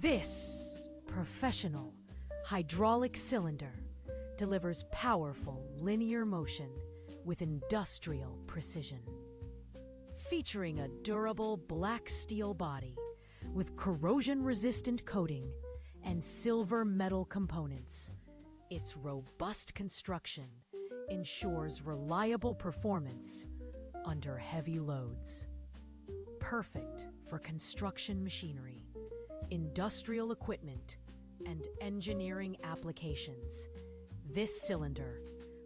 This professional hydraulic cylinder delivers powerful linear motion with industrial precision. Featuring a durable black steel body with corrosion-resistant coating and silver metal components, its robust construction ensures reliable performance under heavy loads. Perfect for construction machinery, industrial equipment, and engineering applications, this cylinder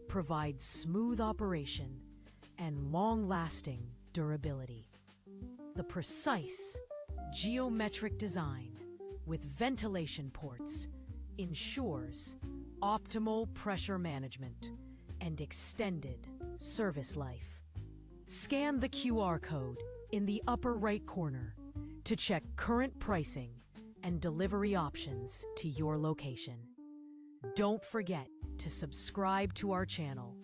provides smooth operation and long-lasting durability. The precise geometric design with ventilation ports ensures optimal pressure management and extended service life. Scan the QR code in the upper right corner to check current pricing and delivery options to your location. Don't forget to subscribe to our channel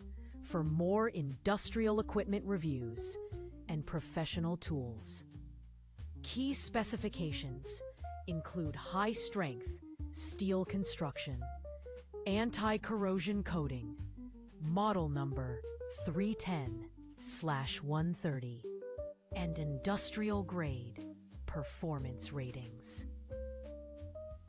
for more industrial equipment reviews and professional tools. Key specifications include high-strength steel construction, anti-corrosion coating, model number 310/130, and industrial-grade performance ratings.